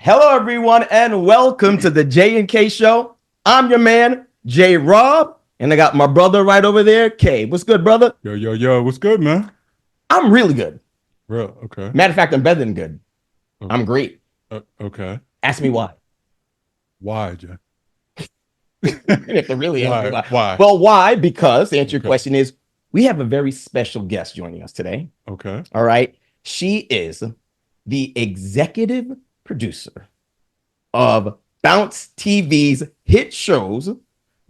Hello, everyone, and welcome to the J and K Show. I'm your man, J Rob, and I got my brother right over there, K. What's good, brother? Yo, what's good, man? I'm really good. Real, okay. Matter of fact, I'm better than good. I'm great. Okay. Ask me why. Why, Jay? You have to really ask me why. Why? Well, why? Because the answer to your question is we have a very special guest joining us today. Okay. All right. She is the executive producer of Bounce TV's hit shows,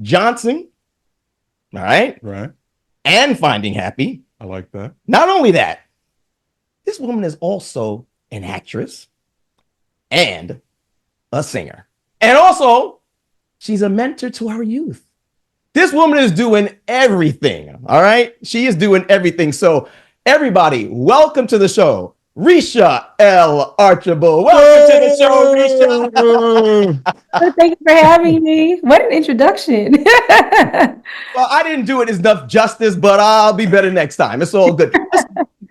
Johnson, all right, Right. and Finding Happy. I like that. Not only that, this woman is also an actress and a singer. And also, she's a mentor to our youth. This woman is doing everything, all right? She is doing everything. So, everybody, welcome to the show, Reesha L. Archibald. Welcome to the show, Reesha. Thank you for having me. What an introduction. Well, I didn't do it enough justice, but I'll be better next time. It's all good.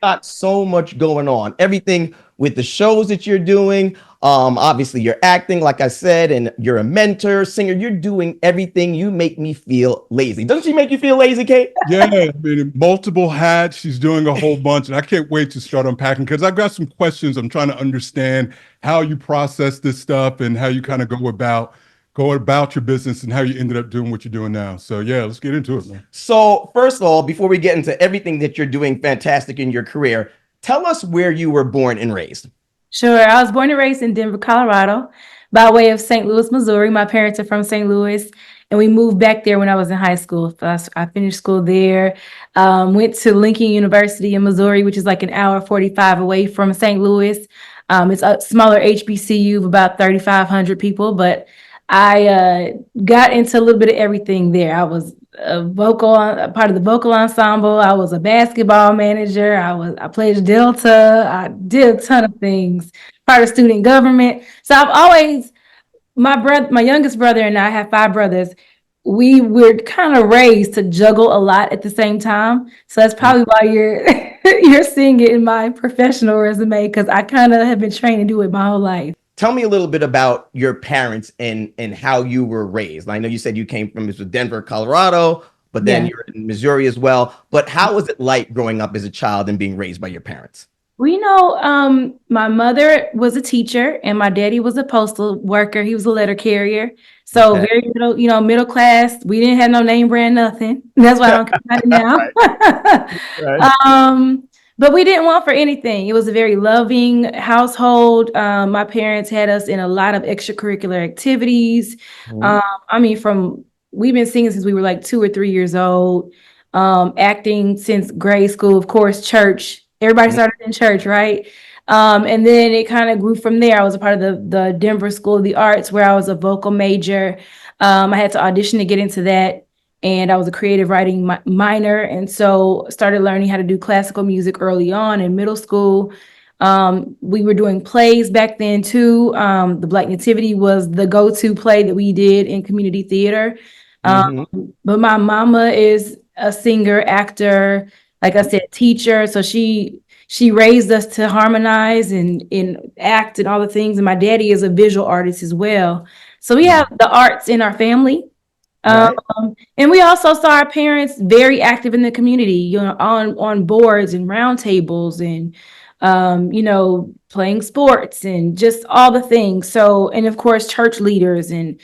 Got so much going on. Everything with the shows that you're doing. Obviously, you're acting, like I said, and you're a mentor, singer. You're doing everything. You make me feel lazy. Doesn't she make you feel lazy, Kate? Yeah, I mean, multiple hats. She's doing a whole bunch, and I can't wait to start unpacking because I've got some questions. I'm trying to understand how you process this stuff and how you kind of go about your business and how you ended up doing what you're doing now. So yeah, let's get into it, man. So first of all, before we get into everything that you're doing fantastic in your career, tell us where you were born and raised. Sure. I was born and raised in Denver, Colorado, by way of St. Louis, Missouri. My parents are from St. Louis, and we moved back there when I was in high school. I finished school there, went to Lincoln University in Missouri, which is like an hour 45 away from St. Louis. It's a smaller HBCU of about 3,500 people, but I got into a little bit of everything there. I was a part of the vocal ensemble. I was a basketball manager. I played Delta. I did a ton of things. Part of student government. So I've always, my youngest brother and I have 5 brothers. We were kind of raised to juggle a lot at the same time. So that's probably why you're seeing it in my professional resume, because I kind of have been trained to do it my whole life. Tell me a little bit about your parents and how you were raised. I know you said you came from Denver, Colorado, but then you're in Missouri as well. But how was it like growing up as a child and being raised by your parents? Well, my mother was a teacher and my daddy was a postal worker. He was a letter carrier. So very middle class. We didn't have no name brand, nothing. That's why I don't come out now. But we didn't want for anything. It was a very loving household. My parents had us in a lot of extracurricular activities. We've been singing since we were like 2 or 3 years old, acting since grade school, of course, church. Everybody started in church, right? And then it kind of grew from there. I was a part of the Denver School of the Arts, where I was a vocal major. I had to audition to get into that. And I was a creative writing minor. And so started learning how to do classical music early on in middle school. We were doing plays back then too. The Black Nativity was the go-to play that we did in community theater. But my mama is a singer, actor, like I said, teacher. So she raised us to harmonize and act and all the things. And my daddy is a visual artist as well. So we have the arts in our family. Right. And we also saw our parents very active in the community, on boards and roundtables and, playing sports and just all the things. So, and of course, church leaders. And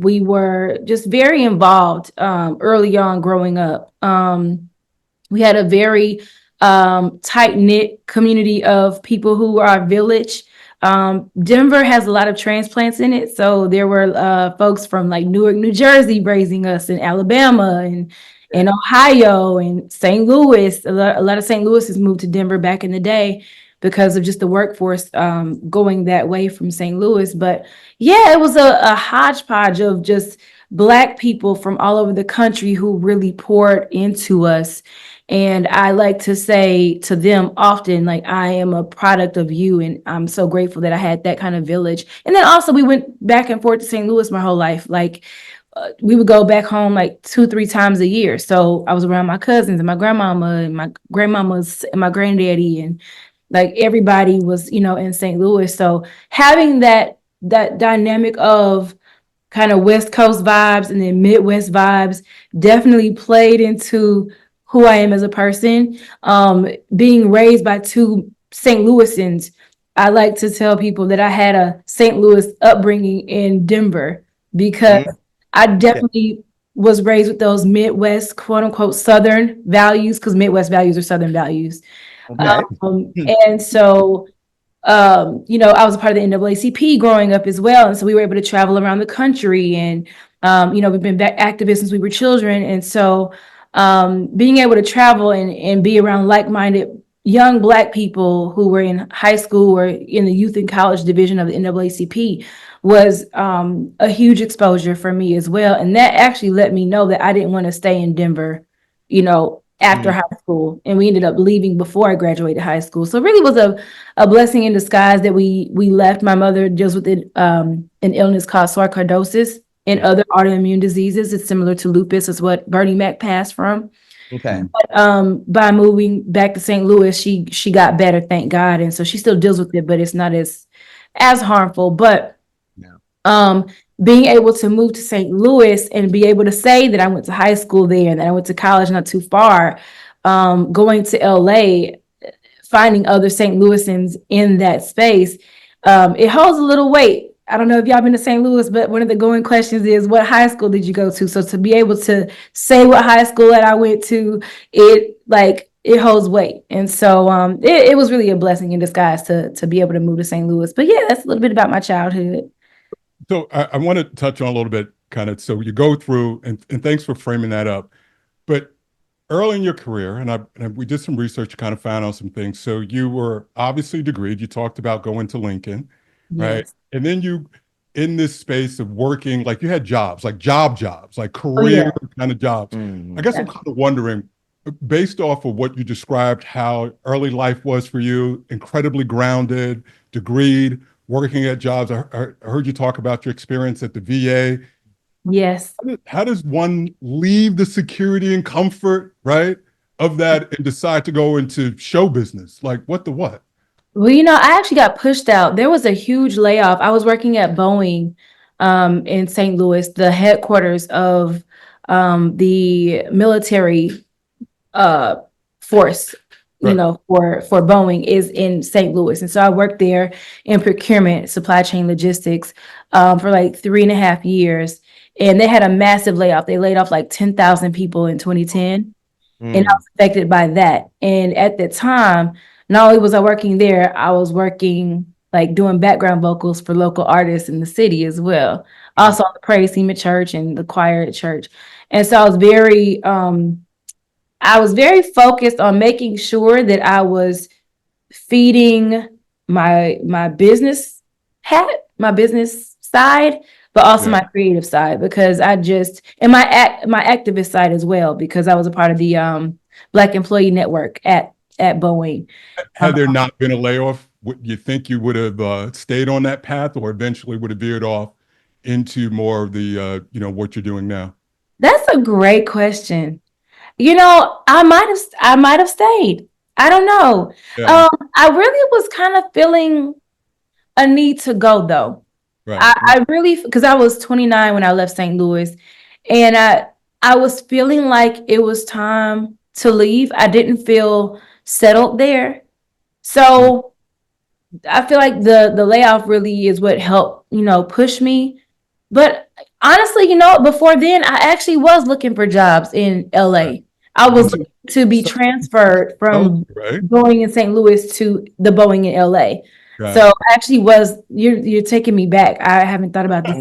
we were just very involved early on growing up. We had a very tight-knit community of people who are our village. Denver has a lot of transplants in it. So there were folks from like Newark, New Jersey raising us, in Alabama and Ohio and St. Louis. A lot of St. Louis has moved to Denver back in the day because of just the workforce going that way from St. Louis. But yeah, it was a hodgepodge of just Black people from all over the country who really poured into us. And I like to say to them often, like, I am a product of you. And I'm so grateful that I had that kind of village. And then also we went back and forth to St. Louis my whole life. Like we would go back home like 2-3 times a year. So I was around my cousins and my grandmama and my grandmamas and my granddaddy. And like everybody was, in St. Louis. So having that dynamic of kind of West Coast vibes and then Midwest vibes definitely played into who I am as a person. Being raised by two St. Louisans, I like to tell people that I had a St. Louis upbringing in Denver because I definitely was raised with those Midwest, quote unquote, Southern values, because Midwest values are Southern values. Okay. And so I was a part of the NAACP growing up as well. And so we were able to travel around the country and, we've been activists since we were children. And so being able to travel and be around like-minded young Black people who were in high school or in the youth and college division of the NAACP was a huge exposure for me as well. And that actually let me know that I didn't want to stay in Denver, after high school. And we ended up leaving before I graduated high school. So it really was a blessing in disguise that we left. My mother deals with an illness called sarcoidosis and other autoimmune diseases. It's similar to lupus, is what Bernie Mac passed from. Okay. But by moving back to St. Louis, she got better, thank God. And so she still deals with it, but it's not as harmful. But being able to move to St. Louis and be able to say that I went to high school there and that I went to college not too far, going to LA, finding other St. Louisans in that space, it holds a little weight. I don't know if y'all been to St. Louis, but one of the going questions is, what high school did you go to? So to be able to say what high school that I went to, it holds weight. And so it was really a blessing in disguise to be able to move to St. Louis. But yeah, that's a little bit about my childhood. So I want to touch on a little bit, kind of, so you go through, and thanks for framing that up. But early in your career, and we did some research, kind of found out some things. So you were obviously degreed. You talked about going to Lincoln, right? Yes. And then you, in this space of working, like you had jobs, like jobs, like career kind of jobs. I guess I'm kind of wondering, based off of what you described, how early life was for you, incredibly grounded, degreed, working at jobs. I heard you talk about your experience at the VA. Yes. How does one leave the security and comfort, right, of that and decide to go into show business? Like what? Well, I actually got pushed out. There was a huge layoff. I was working at Boeing in St. Louis, the headquarters of the military force, for Boeing is in St. Louis. And so I worked there in procurement, supply chain logistics for like 3.5 years. And they had a massive layoff. They laid off like 10,000 people in 2010. And I was affected by that. And at the time, not only was I working there, I was working like doing background vocals for local artists in the city as well. Also on the praise team at church and the choir at church. And so I was very focused on making sure that I was feeding my business my business side, but also my creative side, because and my activist side as well, because I was a part of the Black Employee Network at Boeing. Had there not been a layoff, would you think you would have stayed on that path, or eventually would have veered off into more of the what you're doing now? That's a great question. I might have stayed. I don't know. Yeah. I really was kind of feeling a need to go though. Right. I really, because I was 29 when I left St. Louis, and I was feeling like it was time to leave. I didn't feel settled there. So I feel like the layoff really is what helped, push me. But honestly, before then, I actually was looking for jobs in LA. I was looking to be transferred from Boeing in St. Louis to the Boeing in LA. So I actually was, you're taking me back. I haven't thought about this.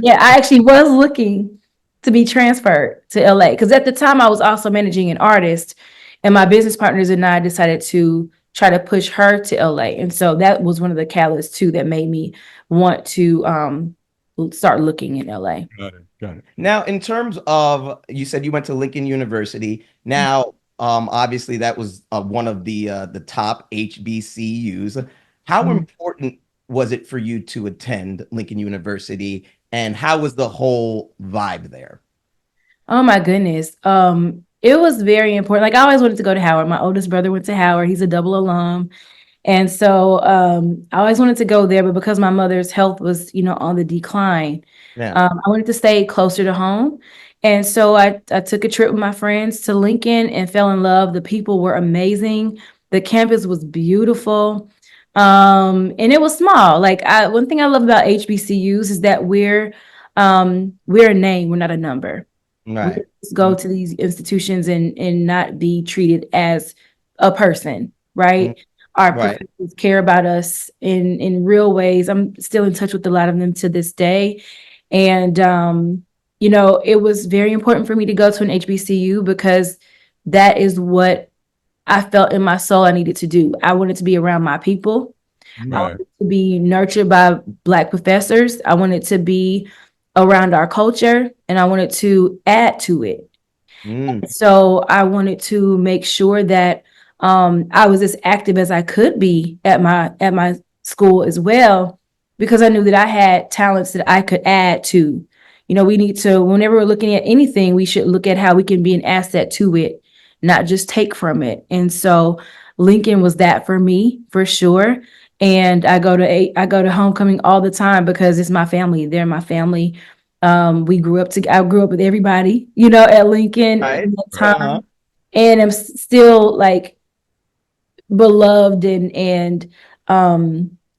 Yeah, I actually was looking to be transferred to LA, because at the time I was also managing an artist, and my business partners and I decided to try to push her to LA. And so that was one of the catalysts too that made me want to start looking in LA. Got it. Now, in terms of, you said you went to Lincoln University. Now, obviously that was one of the top HBCUs. How important was it for you to attend Lincoln University, and how was the whole vibe there? Oh my goodness. It was very important. Like, I always wanted to go to Howard. My oldest brother went to Howard. He's a double alum. And so I always wanted to go there, but because my mother's health was, on the decline, Yeah. I wanted to stay closer to home. And so I took a trip with my friends to Lincoln and fell in love. The people were amazing. The campus was beautiful. And it was small. Like one thing I love about HBCUs is that we're a name, we're not a number. We Right. just go to these institutions and not be treated as a person, right? Our Right. professors care about us in real ways. I'm still in touch with a lot of them to this day. And it was very important for me to go to an HBCU because that is what I felt in my soul I needed to do. I wanted to be around my people. I Right. wanted to be nurtured by Black professors. I wanted to be around our culture, and I wanted to add to it. Mm. So I wanted to make sure that I was as active as I could be at my school as well, because I knew that I had talents that I could add to. We need to, whenever we're looking at anything, we should look at how we can be an asset to it, not just take from it. And so Lincoln was that for me, for sure. And I go to homecoming all the time because it's my family. They're my family. I grew up with everybody, at Lincoln Right. in that Right. time, and I'm still like beloved and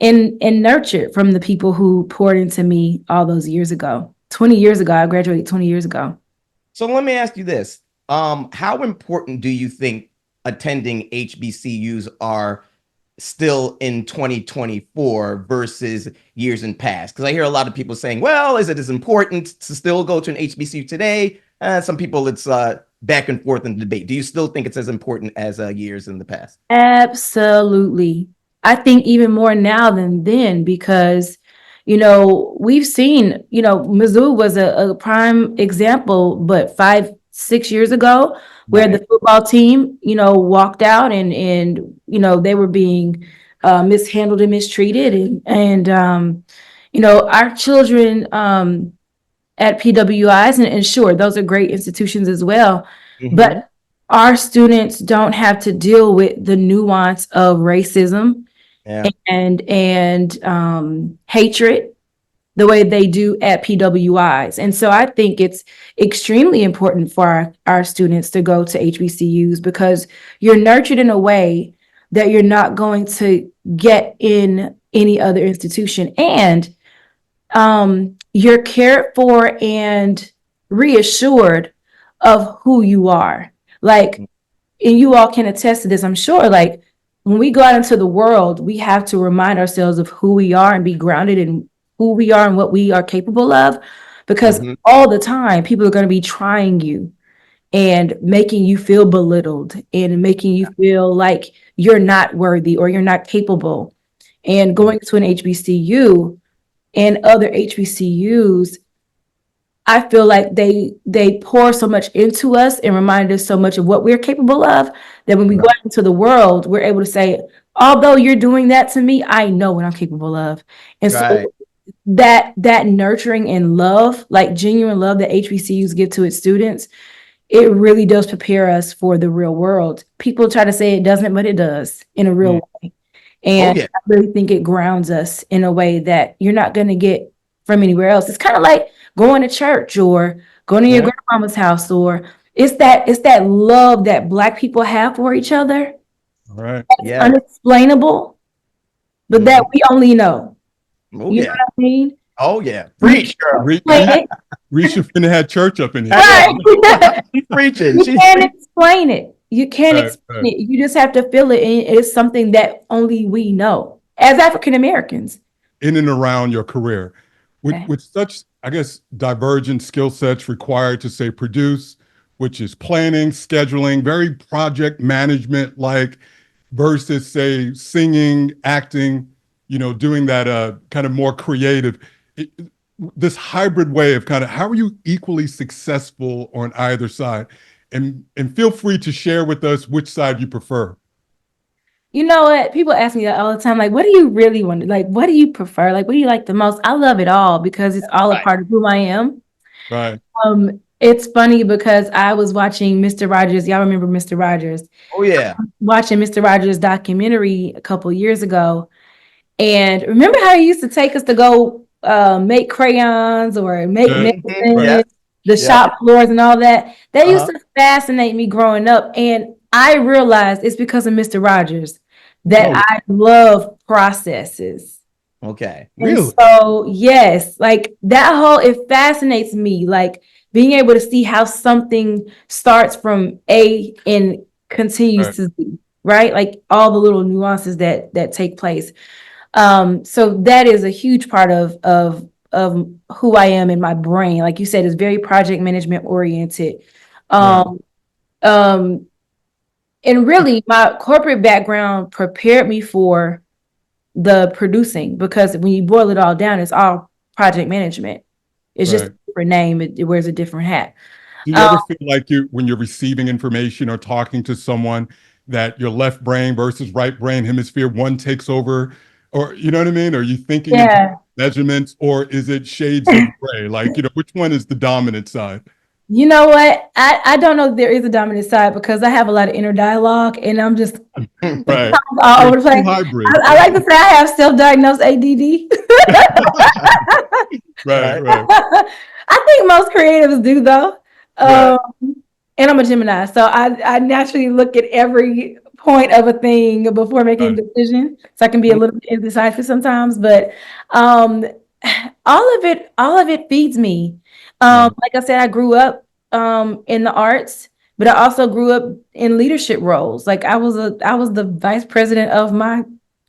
nurtured from the people who poured into me all those years ago. 20 years ago, I graduated 20 years ago. So let me ask you this. How important do you think attending HBCUs are still in 2024 versus years in past? Because I hear a lot of people saying, well, is it as important to still go to an HBCU today? Some people, it's back and forth in the debate. Do you still think it's as important as years in the past? Absolutely. I think even more now than then because, we've seen, Mizzou was a prime example, but 5-6 years ago, where Right. the football team, walked out and they were being mishandled and mistreated. And our children at PWIs, and sure, those are great institutions as well. Mhm. But our students don't have to deal with the nuance of racism Yeah. and hatred the way they do at PWIs. And so I think it's extremely important for our students to go to HBCUs because you're nurtured in a way that you're not going to get in any other institution. And you're cared for and reassured of who you are. Like, and you all can attest to this, I'm sure. Like, when we go out into the world, we have to remind ourselves of who we are and be grounded in who we are and what we are capable of. Because all the time, people are going to be trying you and making you feel belittled and making you feel like you're not worthy or you're not capable. And going to an HBCU and other HBCUs, I feel like they pour so much into us and remind us so much of what we're capable of that when we go out into the world, we're able to say, although you're doing that to me, I know what I'm capable of. And so Right. that nurturing and love, like genuine love that HBCUs give to its students, it really does prepare us for the real world. People try to say it doesn't, but it does in a real way. And yeah. I really think it grounds us in a way that you're not going to get from anywhere else. It's kind of like going to church or going to your Yeah. grandmama's house, or it's that love that Black people have for each other. All right. It's Yeah. unexplainable, but that we only know. Oh, You know yeah. what I mean? Oh, yeah. Preach, girl. Explain it. Reesha finna had church up in here. Right. She's preaching. You She's can't preaching. explain it. You can't Right, explain right. it. You just have to feel it. And it's something that only we know as African Americans. In and around your career. Okay. With such, I guess, divergent skill sets required to say produce, which is planning, scheduling, very project management like, versus say singing, acting, doing that kind of more creative. This hybrid way of kind of how are you equally successful on either side? And feel free to share with us which side you prefer. You know what? People ask me that all the time. Like, what do you really want? Like, what do you prefer? Like, what do you like the most? I love it all because it's all a Right. part of who I am. Right. It's funny because I was watching Mr. Rogers. Y'all remember Mr. Rogers? Oh yeah. Watching Mr. Rogers' documentary a couple years ago. And remember how he used to take us to go make crayons or make Yeah. medicine, Yes. the Yeah. shop floors and all that? That used Uh-huh. to fascinate me growing up. And I realized it's because of Mr. Rogers that Oh, I love processes. Okay. And really? so, yes, like that whole, it fascinates me, like being able to see how something starts from A and Right. continues to Z, right? Like all the little nuances that take place. So that is a huge part of who I am in my brain. Like you said, it's very project management oriented. Right. Um, um, and really my corporate background prepared me for the producing, because when you boil it all down, it's all project management. It's just a Right. different name. It wears a different hat. Do you Um, ever feel like when you're receiving information or talking to someone, that your left brain versus right brain hemisphere, one takes over, or you know what I mean? Are you thinking in terms yeah. of measurements, or is it shades of gray? Like, which one is the dominant side? You know what? I don't know if there is a dominant side because I have a lot of inner dialogue and I'm just Right. all You're over the place. too hybrid. I like to say I have self-diagnosed ADD. Right, Right. right, I think most creatives do though. right, Um, and I'm a Gemini, so I naturally look at every point of a thing before making right, a decision. So I can be a little bit indecisive sometimes, but um, all of it feeds me. right, Like I said, I grew up in the arts, but I also grew up in leadership roles. Like I was the vice president of my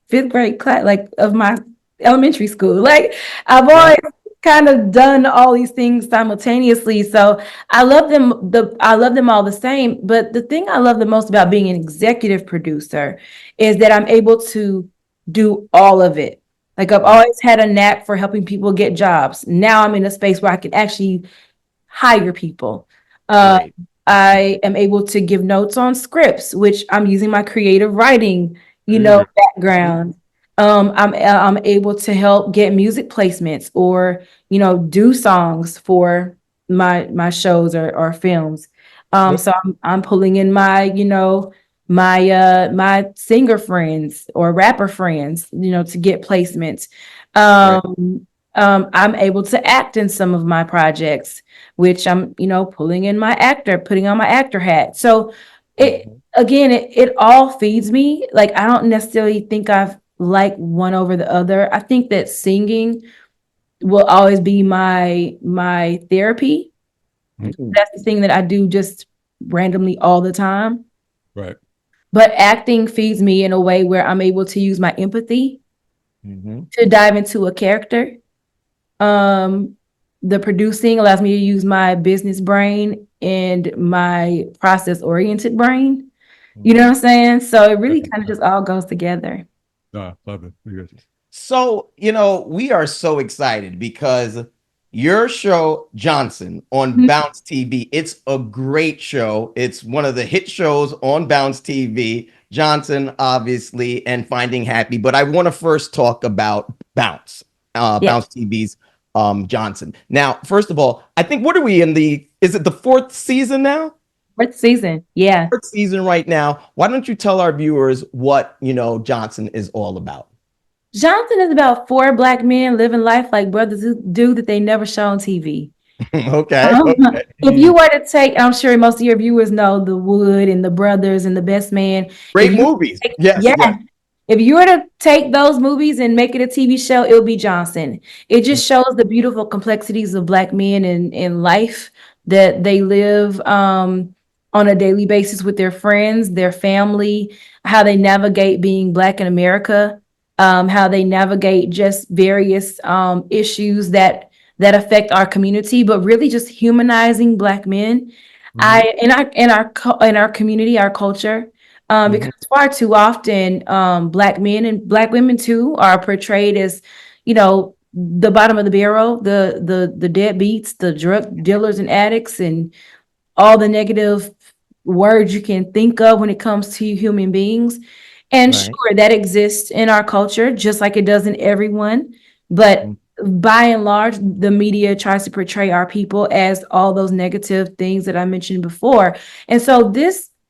fifth grade class, like of my elementary school. Like I've Yeah. always kind of done all these things simultaneously. So I love them all the same. But the thing I love the most about being an executive producer is that I'm able to do all of it. Like I've Mm. always had a knack for helping people get jobs. Now I'm in a space where I can actually hire people. Uh, Great. I am able to give notes on scripts, which I'm using my creative writing, there you go. background. I'm able to help get music placements or do songs for my shows or films. Good. So I'm pulling in my singer friends or rapper friends, to get placements. Great. I'm able to act in some of my projects, which I'm, putting on my actor hat. So it Mhm. again, it all feeds me. Like I don't necessarily think I've like one over the other. I think that singing will always be my therapy. Mm. That's the thing that I do just randomly all the time. Right. But acting feeds me in a way where I'm able to use my empathy Mhm. to dive into a character. Um, the producing allows me to use my business brain and my process oriented brain. You know what I'm saying? So it really kind of Right. just all goes together. No, love it. Very good. So, we are so excited because your show, Johnson, on Mhm. Bounce TV, it's a great show. It's one of the hit shows on Bounce TV. Johnson, obviously, and Finding Happy. But I want to first talk about Bounce, Yeah, Bounce TV's Johnson. Now, first of all, I think, what are we in is it the fourth season now? fourth season. Yeah. Fourth season right now. Why don't you tell our viewers what, Johnson is all about? Johnson is about four Black men living life like brothers who do that they never show on TV. Okay. If you were to take, I'm sure most of your viewers know The Wood and The Brothers and The Best Man. If Great you movies. take, Yes, yeah, yes. if you were to take those movies and make it a TV show, it would be Johnson. It just shows the beautiful complexities of Black men in life that they live on a daily basis with their friends, their family, how they navigate being Black in America, how they navigate just various issues that affect our community, but really just humanizing Black men. Mhm, In our community, our culture, mhm. because far too often, Black men and Black women too are portrayed as, the bottom of the barrel, the deadbeats, the drug dealers and addicts, and all the negative words you can think of when it comes to human beings. And Right. sure, that exists in our culture, just like it does in everyone. But by and large, the media tries to portray our people as all those negative things that I mentioned before. And so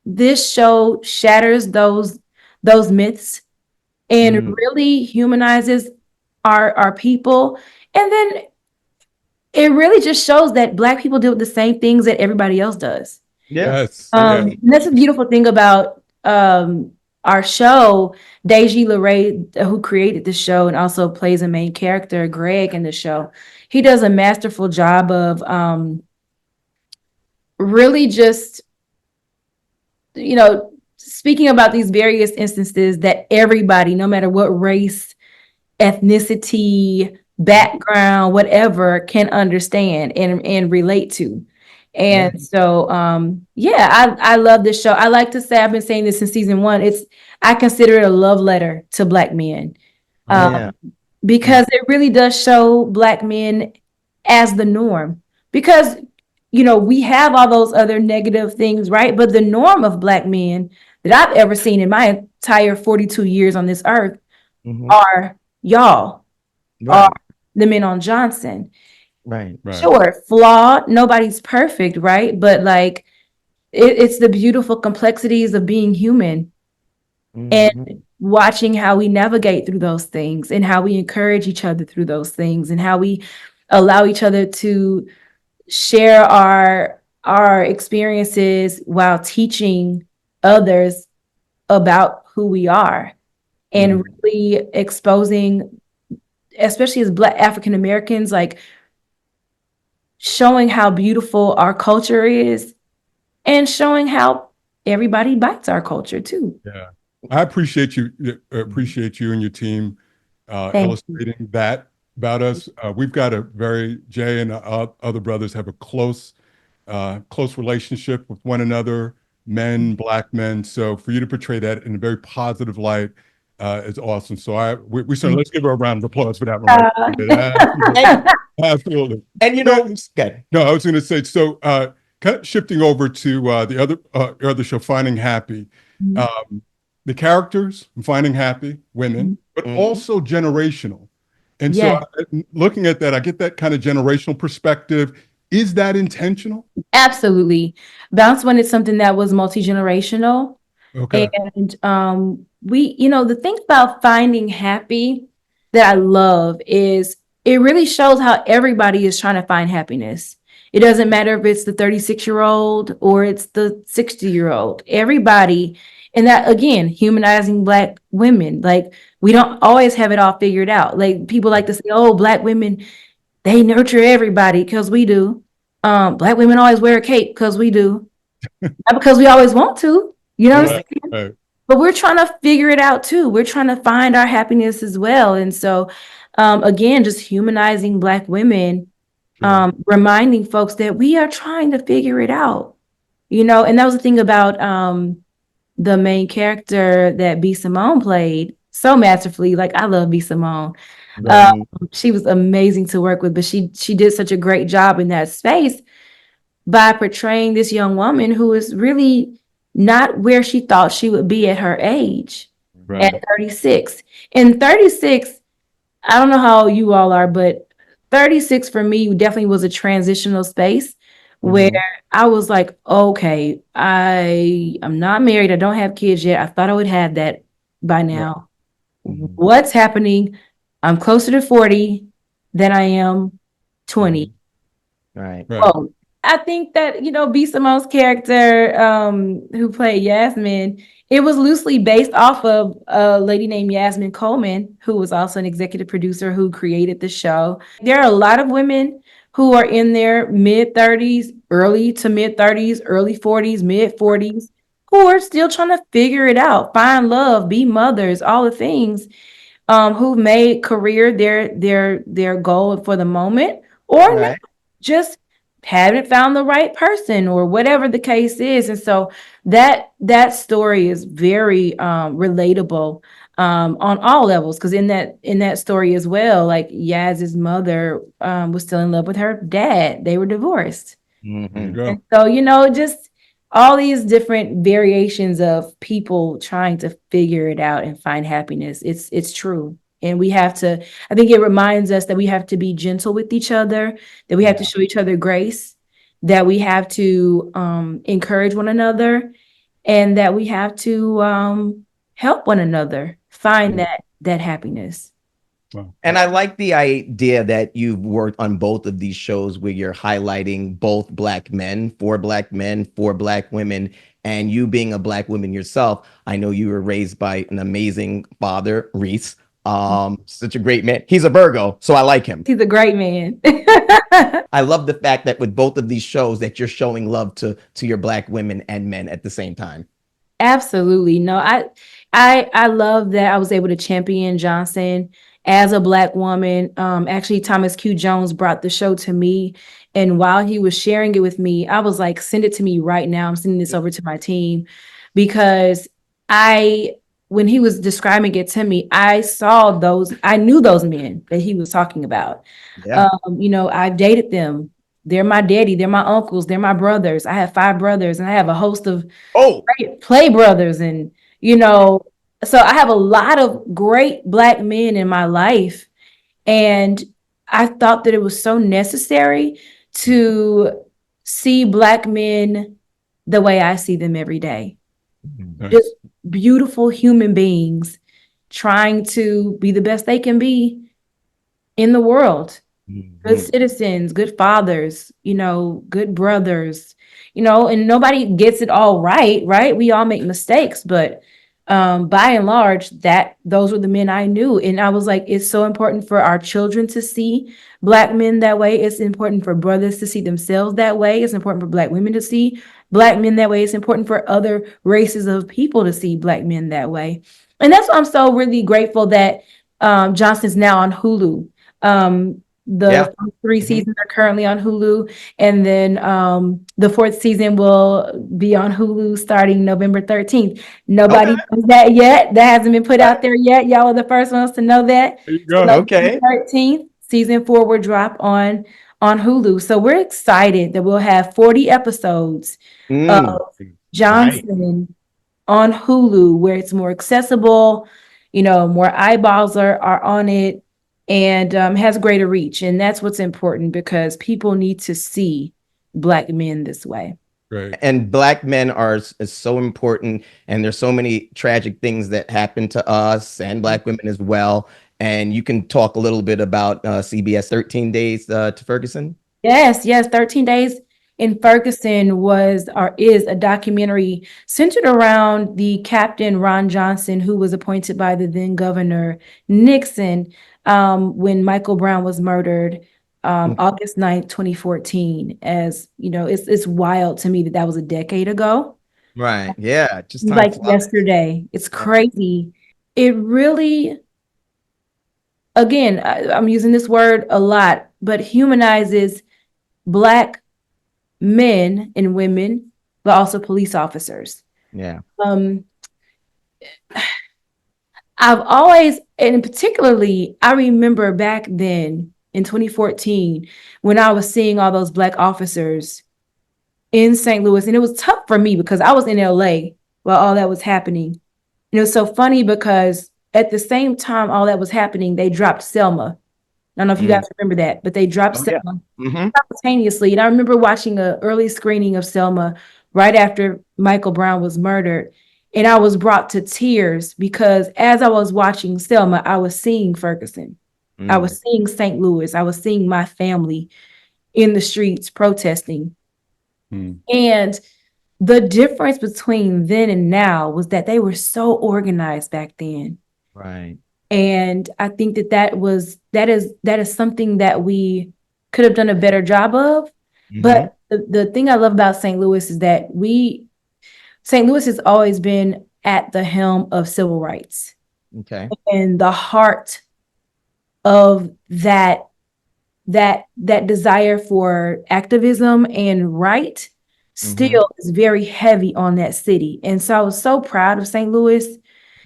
this show shatters those myths and really humanizes our people. And then it really just shows that Black people do the same things that everybody else does. Yeah. Yes. Yes. And that's a beautiful thing about our show. Deji LeRae, who created the show and also plays a main character, Greg, in the show, he does a masterful job of really just, speaking about these various instances that everybody, no matter what race, ethnicity, background, whatever, can understand and relate to. And so I love this show. I like to say, I've been saying this since season 1, I consider it a love letter to Black men. Because it really does show Black men as the norm. Because we have all those other negative things, right? But the norm of Black men that I've ever seen in my entire 42 years on this earth are y'all, are the men on Johnson. Right. Sure, flawed. Nobody's perfect, right? But like, it's the beautiful complexities of being human and watching how we navigate through those things and how we encourage each other through those things and how we allow each other to share our experiences while teaching others about who we are and really exposing, especially as Black African Americans, like showing how beautiful our culture is and showing how everybody bites our culture too. Yeah. I appreciate you and your team illustrating that about us. We've got Jay and other brothers have a close relationship with one another, men, Black men. So for you to portray that in a very positive light is awesome. So we certainly, let's give her a round of applause for that one. Absolutely. And good. No, I was going to say, so kind of shifting over to the other show, Finding Happy. The characters, Finding Happy, women, but also generational. And so looking at that, I get that kind of generational perspective. Is that intentional? Absolutely. Bounce wanted something that was multi-generational. Okay. And the thing about Finding Happy that I love is it really shows how everybody is trying to find happiness. It doesn't matter if it's the 36-year-old or it's the 60-year-old. Everybody, and that, again, humanizing Black women. Like, we don't always have it all figured out. Like, people like to say, oh, Black women, they nurture everybody, because we do. Black women always wear a cape, because we do. Not because we always want to. You know what I'm saying? Right. But we're trying to figure it out too. We're trying to find our happiness as well. And so, again, just humanizing Black women, reminding folks that we are trying to figure it out. And that was the thing about the main character that B. Simone played so masterfully. Like, I love B. Simone. She was amazing to work with, but she did such a great job in that space by portraying this young woman who is really not where she thought she would be at her age at 36. And 36, I don't know how you all are, but 36 for me definitely was a transitional space where I was like, okay, I'm not married. I don't have kids yet. I thought I would have that by now. What's happening? I'm closer to 40 than I am 20. Right. Well, I think that, B. Simone's character, who played Yasmin, it was loosely based off of a lady named Yasmin Coleman, who was also an executive producer who created the show. There are a lot of women who are in their mid-30s, early to mid-30s, early 40s, mid-40s, who are still trying to figure it out, find love, be mothers, all the things, who've made career their goal for the moment, or not, just haven't found the right person or whatever the case is. And so that story is very relatable on all levels, because in that story as well, like Yaz's mother was still in love with her dad. They were divorced. And so, just all these different variations of people trying to figure it out and find happiness. It's true. And we have to, I think it reminds us that we have to be gentle with each other, that we have to show each other grace, that we have to encourage one another, and that we have to help one another find that happiness. Wow. And I like the idea that you've worked on both of these shows where you're highlighting both Black men, for Black women, and you being a Black woman yourself. I know you were raised by an amazing father, Reese. Such a great man. He's a Virgo, so I like him. He's a great man. I love the fact that with both of these shows that you're showing love to your Black women and men at the same time. Absolutely. No, I love that I was able to champion Johnson as a Black woman. Actually, Thomas Q. Jones brought the show to me. And while he was sharing it with me, I was like, send it to me right now. I'm sending this over to my team because when he was describing it to me, I knew those men that he was talking about. Yeah. I've dated them. They're my daddy. They're my uncles. They're my brothers. I have 5 brothers and I have a host of great play brothers. And, so I have a lot of great Black men in my life. And I thought that it was so necessary to see Black men the way I see them every day. Nice. Just beautiful human beings trying to be the best they can be in the world. Good citizens, good fathers, good brothers, and nobody gets it all right? We all make mistakes, but by and large, those were the men I knew. And I was like, it's so important for our children to see Black men that way. It's important for brothers to see themselves that way. It's important for Black women to see Black men that way. It's important for other races of people to see Black men that way. And that's why I'm so really grateful that Johnson's now on Hulu. The 3 seasons are currently on Hulu, and then the 4th season will be on Hulu starting November 13th. Nobody knows that yet. That hasn't been put out there yet. Y'all are the first ones to know that. There you go. So November 13th, season 4 will drop on Hulu. So we're excited that we'll have 40 episodes of Johnson on Hulu, where it's more accessible, more eyeballs are on it, and has greater reach. And that's what's important because people need to see Black men this way. Right. And Black men is so important. And there's so many tragic things that happen to us and Black women as well. And you can talk a little bit about CBS 13 Days to Ferguson. Yes. 13 Days in Ferguson is a documentary centered around the Captain Ron Johnson, who was appointed by the then Governor Nixon when Michael Brown was murdered August 9th, 2014. As it's wild to me that was a decade ago. Right. Yeah. Just like yesterday. It's crazy. It really, again, I'm using this word a lot, but humanizes Black men and women, but also police officers. Yeah. I've always, and particularly, I remember back then in 2014 when I was seeing all those Black officers in St. Louis, and it was tough for me because I was in LA while all that was happening. And it was so funny because at the same time all that was happening, they dropped Selma. I don't know if you guys remember that, but they dropped Selma simultaneously. And I remember watching an early screening of Selma right after Michael Brown was murdered. And I was brought to tears because as I was watching Selma, I was seeing Ferguson. I was seeing St. Louis. I was seeing my family in the streets protesting. And the difference between then and now was that they were so organized back then. Right. And I think that is something that we could have done a better job of. But the thing I love about St. Louis is that St. Louis has always been at the helm of civil rights. Okay. And the heart of that desire for activism and right still is very heavy on that city. And so I was so proud of St. Louis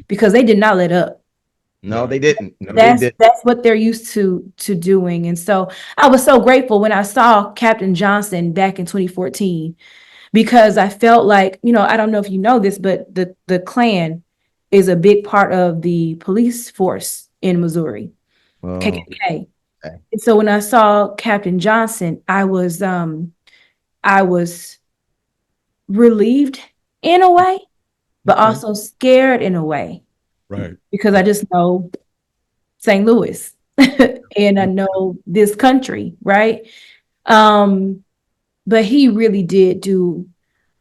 because they did not let up. No, they didn't. That's what they're used to doing. And so I was so grateful when I saw Captain Johnson back in 2014, because I felt like, I don't know if you know this, but the Klan is a big part of the police force in Missouri, Oh, KKK. okay. And so when I saw Captain Johnson, I was relieved in a way, but Okay. also scared in a way Right. because I just know St. Louis and I know this country, right? But he really did do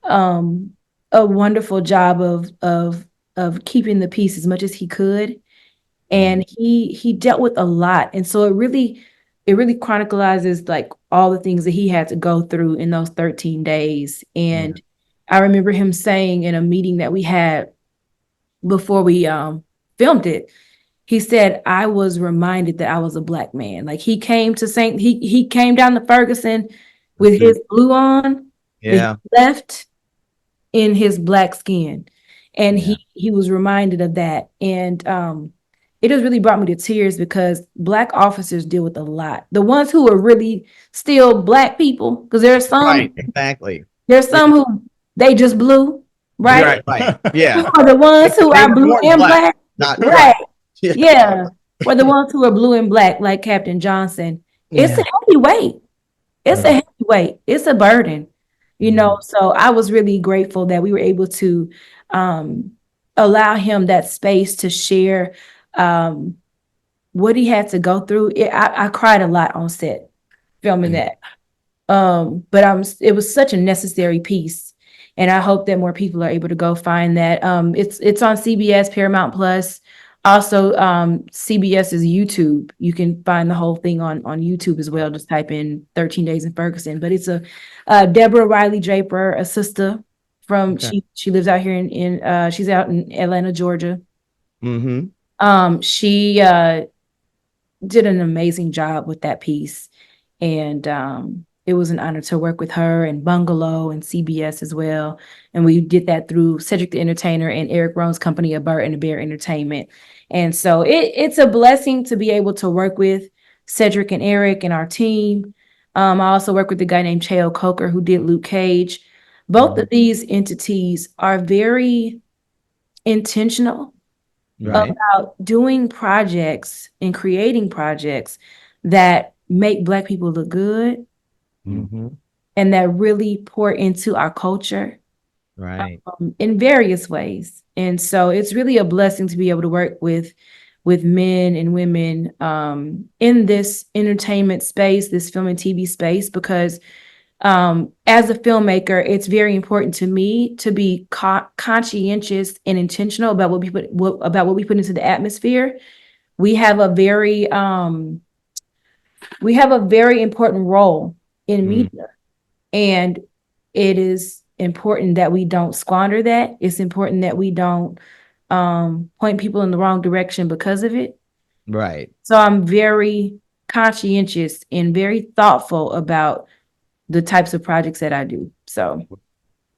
a wonderful job of keeping the peace as much as he could, and he dealt with a lot, and so it really chronicles like all the things that he had to go through in those 13 days. And I remember him saying in a meeting that we had before we filmed it, he said, I was reminded that I was a Black man. Like he came down to Ferguson with his blue on, but he Yeah. left in his Black skin. And Yeah. he was reminded of that. And it has really brought me to tears because Black officers deal with a lot. The ones who are really still Black people, because Right. Exactly. there's some who they just blue, right? Right. Right. Yeah. Or the ones who They are were blue born and black, Black. not Right. right. Yeah. Yeah. For the ones who are blue and Black, like Captain Johnson, it's a Yeah. heavy weight. It's a heavy weight. It's a burden, So I was really grateful that we were able to allow him that space to share what he had to go through. I cried a lot on set filming that. But it was such a necessary piece, and I hope that more people are able to go find that. It's on CBS, Paramount Plus, also CBS's YouTube. You can find the whole thing on YouTube as well. Just type in 13 Days in Ferguson. But it's a Deborah Riley Draper, a sister from she lives out here in she's out in Atlanta, Georgia. She did an amazing job with that piece, and it was an honor to work with her and Bungalow and CBS as well. And we did that through Cedric the Entertainer and Eric Rohn's company, A Bird and a Bear Entertainment. And so it's a blessing to be able to work with Cedric and Eric and our team. I also work with a guy named Cheo Coker who did Luke Cage. Both of these entities are very intentional Right. about doing projects and creating projects that make Black people look good and that really pour into our culture Right. in various ways. And so it's really a blessing to be able to work with men and women in this entertainment space, this film and TV space, because as a filmmaker, it's very important to me to be conscientious and intentional about what we put into the atmosphere. We have a very important role in media, and it is important that we don't squander that. It's important that we don't point people in the wrong direction because of it. Right. So I'm very conscientious and very thoughtful about the types of projects that I do. So,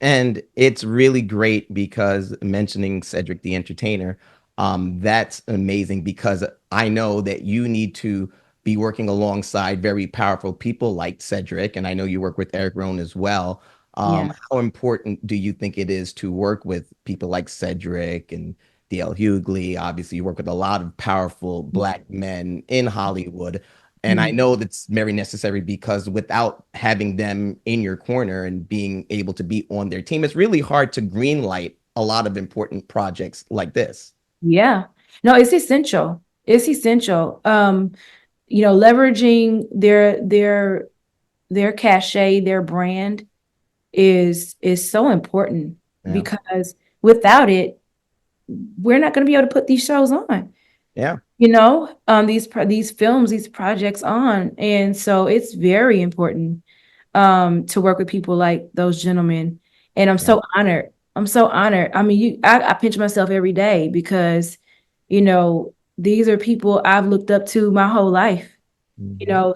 and it's really great because mentioning Cedric the Entertainer, that's amazing because I know that you need to be working alongside very powerful people like Cedric, and I know you work with Eric Rohn as well. How important do you think it is to work with people like Cedric and DL Hughley? Obviously, you work with a lot of powerful Black men in Hollywood. And I know that's very necessary because without having them in your corner and being able to be on their team, it's really hard to greenlight a lot of important projects like this. yeah, no, it's essential. It's essential. Leveraging their cachet, their brand is so important because without it, we're not going to be able to put these shows on. Yeah. These films, these projects on. And so it's very important to work with people like those gentlemen. And I'm so honored. I'm so honored. I mean, I pinch myself every day because, these are people I've looked up to my whole life,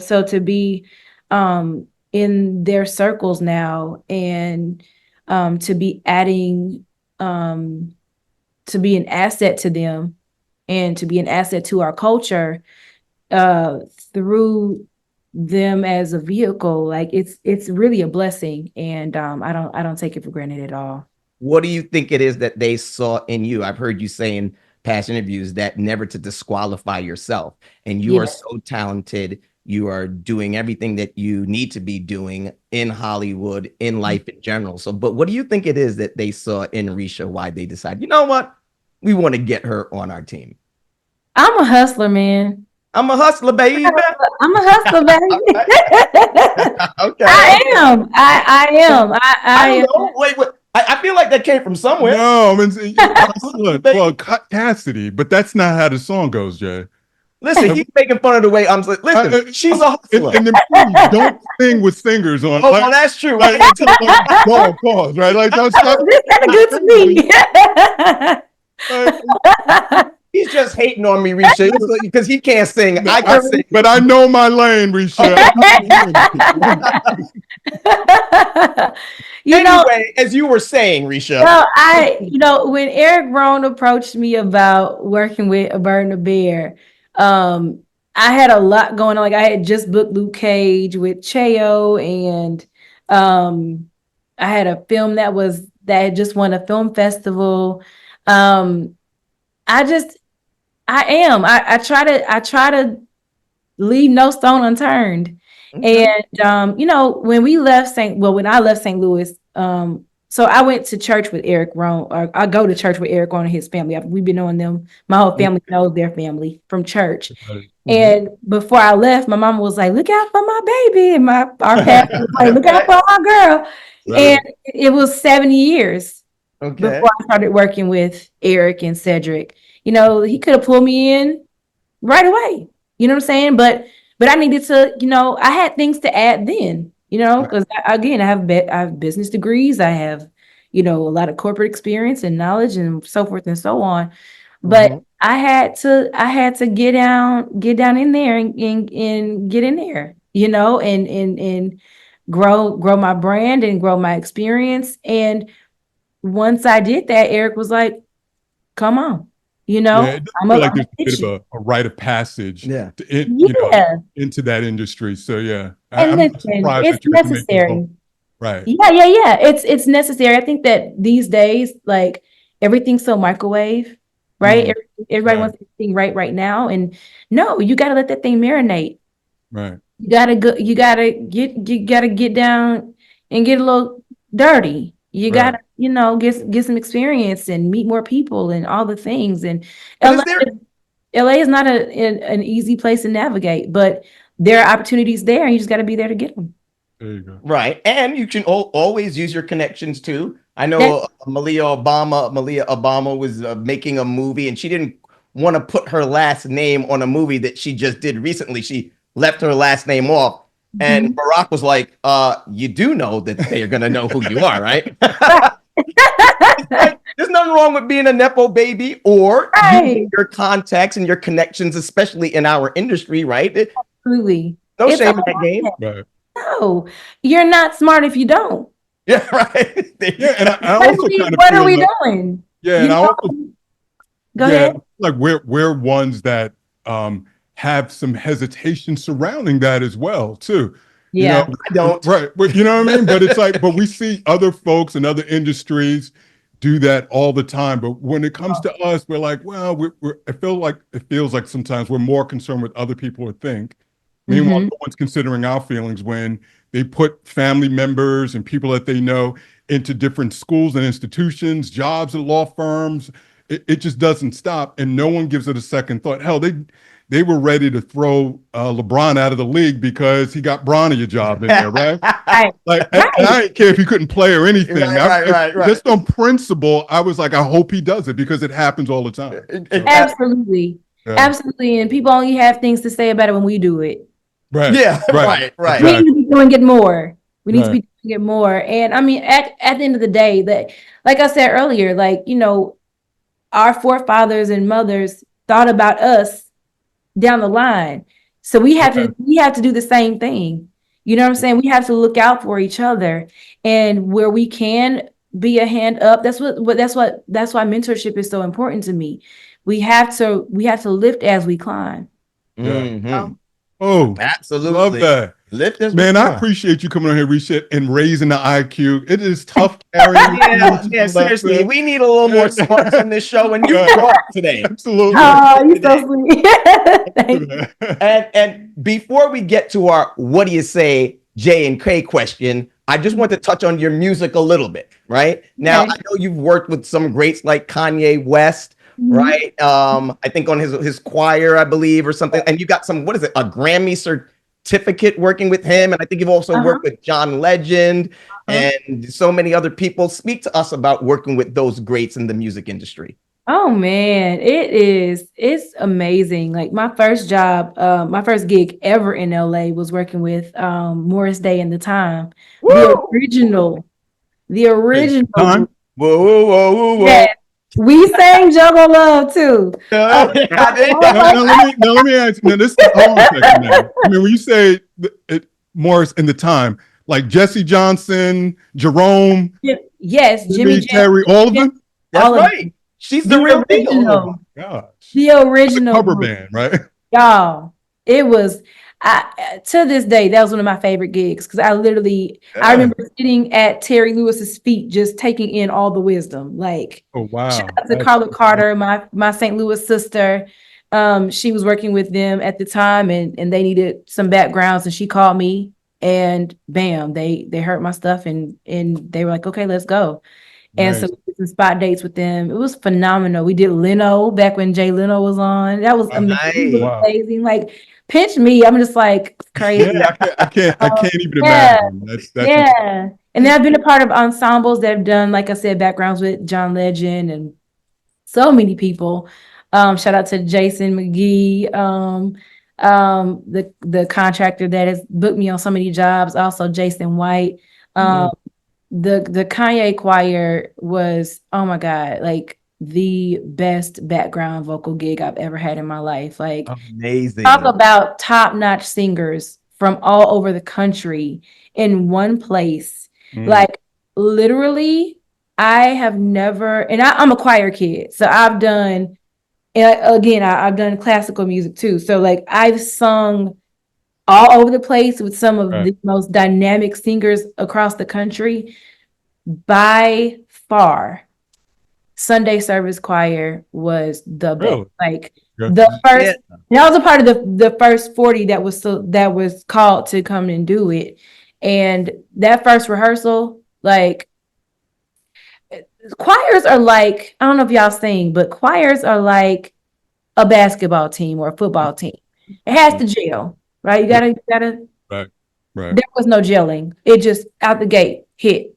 so to be in their circles now and to be adding, to be an asset to them and to be an asset to our culture through them as a vehicle, like it's really a blessing, and I don't take it for granted at all. What do you think it is that they saw in you? I've heard you saying past interviews, that never to disqualify yourself. And you are so talented. You are doing everything that you need to be doing in Hollywood, in life in general. So, but what do you think it is that they saw in Reesha, why they decided, you know what, we want to get her on our team? I'm a hustler, man. I'm a hustler, baby. I'm a hustler, baby. Okay. I am. I am. I don't know. Wait. I feel like that came from somewhere. No, I mean, well, Cassidy, but that's not how the song goes, Jay. Listen, he's making fun of the way I'm. Listen, she's a hustler. And then please don't sing with singers on. Oh, well, that's true. Like, pause, right? Like, don't stop. This kind of good to me. He's just hating on me, Reesha, because he can't sing. I can sing. But I know my lane, Reesha. Anyway, as you were saying, Reesha. No, when Eric Rohn approached me about working with A Bird and a Bear, I had a lot going on. Like, I had just booked Luke Cage with Cheo, and I had a film that had just won a film festival. I try to leave no stone unturned. And when I left St. Louis, so I went to church with Eric Rohn, or I go to church with Eric Rohn and his family. We've been knowing them. My whole family knows their family from church. And before I left, my mama was like, "Look out for my baby," and our pastor was like, "Look out for our girl." And it was 70 years before I started working with Eric and Cedric. He could have pulled me in right away. You know what I'm saying? But I needed to, I had things to add then, because I have business degrees. I have, a lot of corporate experience and knowledge and so forth and so on. But I had to get down in there and get in there, and grow my brand and grow my experience. And once I did that, Eric was like, "Come on." It does feel like there's a bit of a rite of passage into that industry. So and listen, it's necessary. Right. Yeah. It's necessary. I think that these days, like, everything's so microwave, right? Everybody wants everything right now. And no, you gotta let that thing marinate. Right. You gotta get down and get a little dirty. You gotta, get some experience and meet more people and all the things. And LA is not an easy place to navigate, but there are opportunities there, and you just got to be there to get them. There you go. Right, and you can always use your connections too. I know Malia Obama was making a movie, and she didn't want to put her last name on a movie that she just did recently. She left her last name off. And Barack was like, you do know that they are going to know who you are, right? Like, there's nothing wrong with being a Nepo baby or your contacts and your connections, especially in our industry, right? Absolutely. No shame in that game. Right. No, you're not smart if you don't. Yeah, right. And I also kind of what are we doing? Yeah, and I also go ahead. Like we're ones that have some hesitation surrounding that as well too. Yeah, I don't. Right, but you know what I mean. But it's like, but we see other folks in other industries do that all the time. But when it comes to us, we're like, well, it feels like sometimes we're more concerned with other people would think. Meanwhile, no one's considering our feelings when they put family members and people that they know into different schools and institutions, jobs at law firms. It just doesn't stop, and no one gives it a second thought. Hell, they were ready to throw LeBron out of the league because he got Bronny a job in there, right? I didn't care if he couldn't play or anything. Right. Just on principle, I was like, I hope he does it because it happens all the time. Absolutely. Absolutely. And people only have things to say about it when we do it. Right. Yeah. Right. We need to be doing it more. We need to be doing it more. And I mean, at the end of the day, that, like I said earlier, our forefathers and mothers thought about us down the line. So we have to do the same thing. You know what I'm saying? We have to look out for each other, and where we can be a hand up. That's why mentorship is so important to me. We have to lift as we climb. Mm-hmm. Oh, absolutely. Love that. Lift this Man, I up. appreciate you coming on here, Reesha, and raising the IQ. It is tough carrying. Yeah, seriously. We need a little more smarts on this show, and you brought today. Absolutely. Oh, you're so sweet. Thank you. And before we get to our what do you say, J and K question, I just want to touch on your music a little bit, right? Now, Okay. I know you've worked with some greats like Kayne West, right? I think on his choir, I believe, or something. And you got some, what is it, a Grammy certificate working with him. And I think you've also worked with John Legend and so many other people. Speak to us about working with those greats in the music industry. Oh man, it's amazing. Like my first job, my first gig ever in LA was working with Morris Day and the Time. The Woo! original. Time? Whoa, whoa, whoa, whoa, whoa. Yeah. We sang Juggle Love too. Now, let me ask. Now, this hold on a second. Now. I mean, when you say Morris in the Time, like Jesse Johnson, Jerome, Yes, Jimmy Jam. Terry, all of them. That's all of right. She's the real deal. original. Gosh, The original cover group. band, right? Y'all, it was to this day, that was one of my favorite gigs because I remember sitting at Terry Lewis's feet just taking in all the wisdom. Like, Oh wow! shout out to Carla Carter, my St. Louis sister. She was working with them at the time and they needed some backgrounds and she called me and bam, they heard my stuff and they were like, okay, let's go. And so we did some spot dates with them. It was phenomenal. We did Leno back when Jay Leno was on. That was amazing. It was amazing. Like, pinch me. I'm just like crazy. Yeah, I can't even imagine. That's yeah. And then I've been a part of ensembles that have done, like I said, backgrounds with John Legend and so many people. Shout out to Jason McGee, the contractor that has booked me on so many jobs. Also Jason White. The Kanye choir was, oh my God, like the best background vocal gig I've ever had in my life. Like, amazing. Talk about top-notch singers from all over the country in one place. Like, literally, I have never, and I'm a choir kid, so I've done, I've done classical music too. So like I've sung all over the place with some of the most dynamic singers across the country. By far, Sunday service choir was the best. Like the first, and I was a part of the first 40 that was called to come and do it. And that first rehearsal, like choirs are like, I don't know if y'all sing, but choirs are like a basketball team or a football team. It has to gel, right? You gotta. Right. There was no gelling. It just out the gate hit.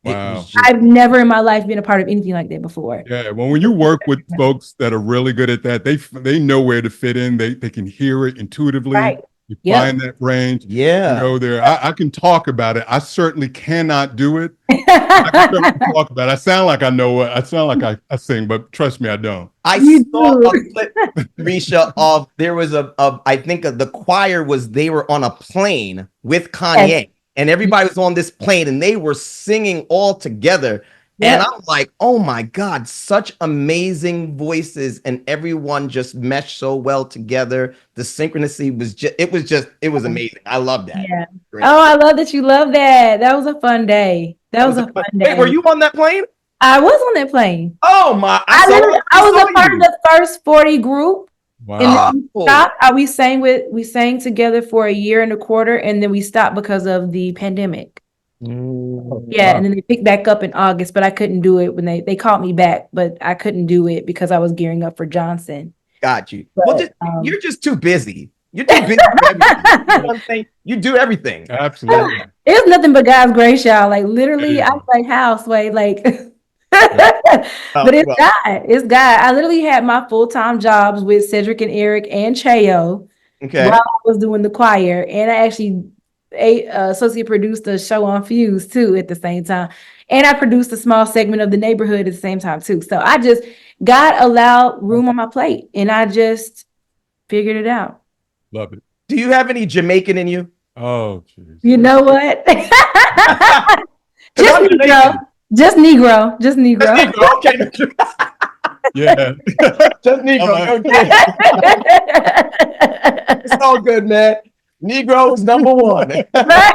Wow. I've never in my life been a part of anything like that before. Yeah, well, when you work with folks that are really good at that, they know where to fit in. They can hear it intuitively. Right. You find that range. Yeah. You go there. I can talk about it. I certainly cannot do it. I can certainly talk about it. I sound like I know what I sound like I sing, but trust me, I don't. I saw a clip, Reesha, of there was I think the choir they were on a plane with Kanye. Yes. And everybody was on this plane and they were singing all together. Yep. And I'm like, oh my God, such amazing voices. And everyone just meshed so well together. The synchronicity was it was amazing. I love that. Yeah. Oh, I love that you love that. That was a fun day. That was a fun day. Wait, were you on that plane? I was on that plane. Oh my. I was a part of the first 40 group. Wow. And then we sang together for a year and a quarter, and then we stopped because of the pandemic. And then they picked back up in August, but I couldn't do it when they called me back, but I couldn't do it because I was gearing up for Johnson. Got you. But, you're just too busy. You're too busy for everything. You know what I'm saying? You do everything. Absolutely. It's nothing but God's grace, y'all. Like literally, I was like houseway, like but it's God. It's God. I literally had my full-time jobs with Cedric and Eric and Cheo while I was doing the choir. And I actually associate produced a show on Fuse too at the same time. And I produced a small segment of The Neighborhood at the same time too. So God allowed room on my plate and I just figured it out. Love it. Do you have any Jamaican in you? Oh, jeez. You know what? Just Negro. Okay. Yeah. Just Negro. Okay. It's all good, man. Negroes number one. Right?